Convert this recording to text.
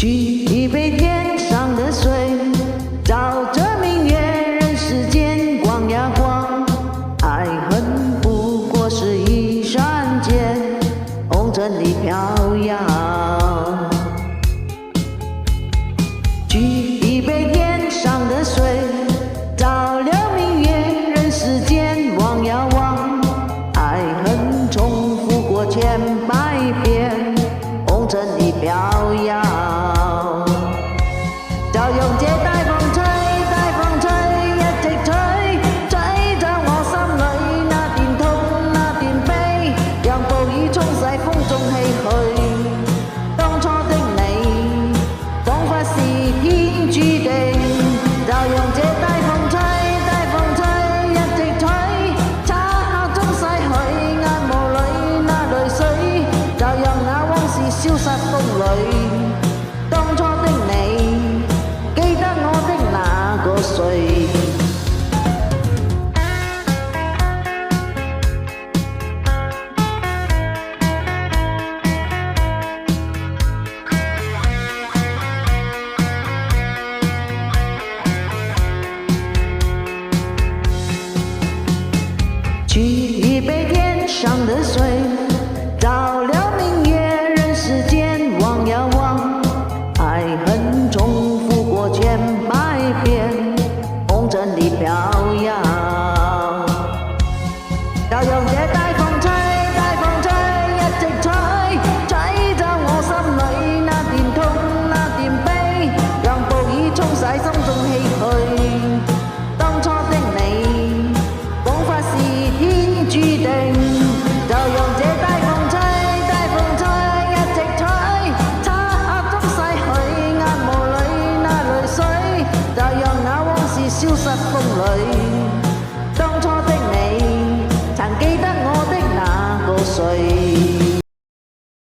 举一杯天上的水，照着明月人世间，光呀光，爱恨不过是一瞬间，红尘里飘摇。举一杯天上的水，照亮明月人世间，望呀望，爱恨重复过千百遍，红尘里飘摇。就用這大風吹，大風吹，一直吹，吹着我心裏那段痛，那段悲，讓暴雨沖洗風中唏噓。當初的你，彷彿是天注定。就用這大風吹，大風吹，一直吹，漆黑中逝去眼眸裏那淚水，就讓那往事消失風裏。當初的你，記得我的那個誰？舉一杯天上的水，照亮明月人世間，望呀望，愛恨重複過千百遍，紅塵裏飄搖。就用這大風吹，大風吹，一直吹，吹着我心裏那段痛，那段悲，讓暴雨沖洗心中唏噓。當初的你，彷彿是天注定。就用這大風吹，大風吹，一直吹，漆黑中逝去眼眸裏那淚水，就讓那往事消失風裏。當初的你，曾記得我的那個誰？